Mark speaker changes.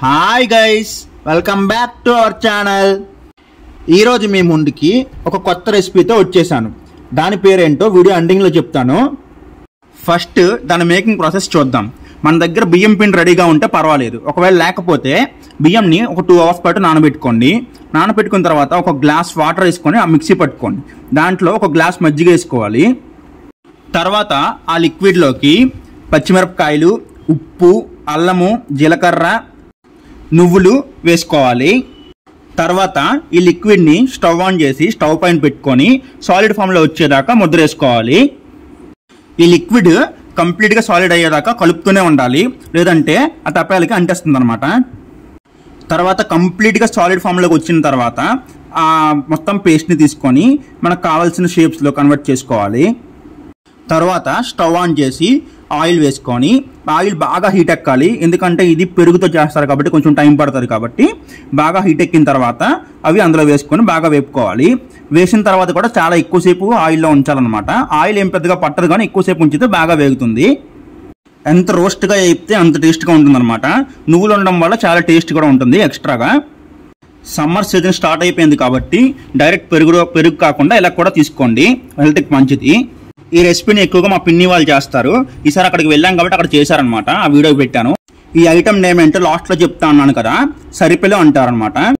Speaker 1: Hi guys, welcome back to our channel. ఈరోజు మీ ముందుకి ఒక కొత్త రెసిపీతో వచ్చేసాను. దాని పేరేంటో వీడియో ఎండింగ్లో చెప్తాను. ఫస్ట్ దాని మేకింగ్ ప్రాసెస్ చూద్దాం. మన దగ్గర బియ్యం పిండి రెడీగా ఉంటే పర్వాలేదు. ఒకవేళ లేకపోతే బియ్యంని ఒక 2 hours పాటు నానబెట్టుకోండి. నానబెట్టుకున్న తర్వాత ఒక గ్లాస్ వాటర్ వేసుకొని ఆ మిక్సీ పట్టుకోండి. దాంట్లో ఒక గ్లాస్ మజ్జిగ వేసుకోవాలి. తర్వాత ఆ లిక్విడ్లోకి పచ్చిమిరపకాయలు, ఉప్పు, అల్లము, జీలకర్ర, నువ్వులు వేసుకోవాలి. తర్వాత ఈ లిక్విడ్ని స్టవ్ ఆన్ చేసి స్టవ్ పైన పెట్టుకొని సాలిడ్ ఫామ్లో వచ్చేదాకా ముద్ర వేసుకోవాలి. ఈ లిక్విడ్ కంప్లీట్గా సాలిడ్ అయ్యేదాకా కలుపుతూనే ఉండాలి, లేదంటే ఆ తప్పేలకి అంటేస్తుంది అనమాట. తర్వాత కంప్లీట్గా సాలిడ్ ఫామ్లోకి వచ్చిన తర్వాత ఆ మొత్తం పేస్ట్ని తీసుకొని మనకు కావాల్సిన షేప్స్లో కన్వర్ట్ చేసుకోవాలి. తర్వాత స్టవ్ ఆన్ చేసి ఆయిల్ వేసుకొని ఆయిల్ బాగా హీట్ ఎక్కాలి. ఎందుకంటే ఇది పెరుగుతో చేస్తారు కాబట్టి కొంచెం టైం పడుతుంది. కాబట్టి బాగా హీట్ ఎక్కిన తర్వాత అవి అందులో వేసుకొని బాగా వేపుకోవాలి. వేసిన తర్వాత కూడా చాలా ఎక్కువసేపు ఆయిల్లో ఉంచాలన్నమాట. ఆయిల్ ఏం పెద్దగా పట్టదు, కానీ ఎక్కువసేపు ఉంచితే బాగా వేగుతుంది. ఎంత రోస్ట్గా వేపితే అంత టేస్ట్గా ఉంటుందన్నమాట. నువ్వులు ఉండడం వల్ల చాలా టేస్ట్ కూడా ఉంటుంది ఎక్స్ట్రాగా. సమ్మర్ సీజన్ స్టార్ట్ అయిపోయింది కాబట్టి డైరెక్ట్ పెరుగు కాకుండా ఇలా కూడా తీసుకోండి, హెల్త్కి మంచిది. ఈ రెసిపీని ఎక్కువగా మా పిన్ని వాళ్ళు చేస్తారు. ఈసారి అక్కడికి వెళ్ళాం కాబట్టి అక్కడ చేశారనమాట. ఆ వీడియో పెట్టాను. ఈ ఐటమ్ నేమ్ ఏంటో లాస్ట్లో చెప్తా అన్నాను కదా, సరిపెలో అంటారనమాట.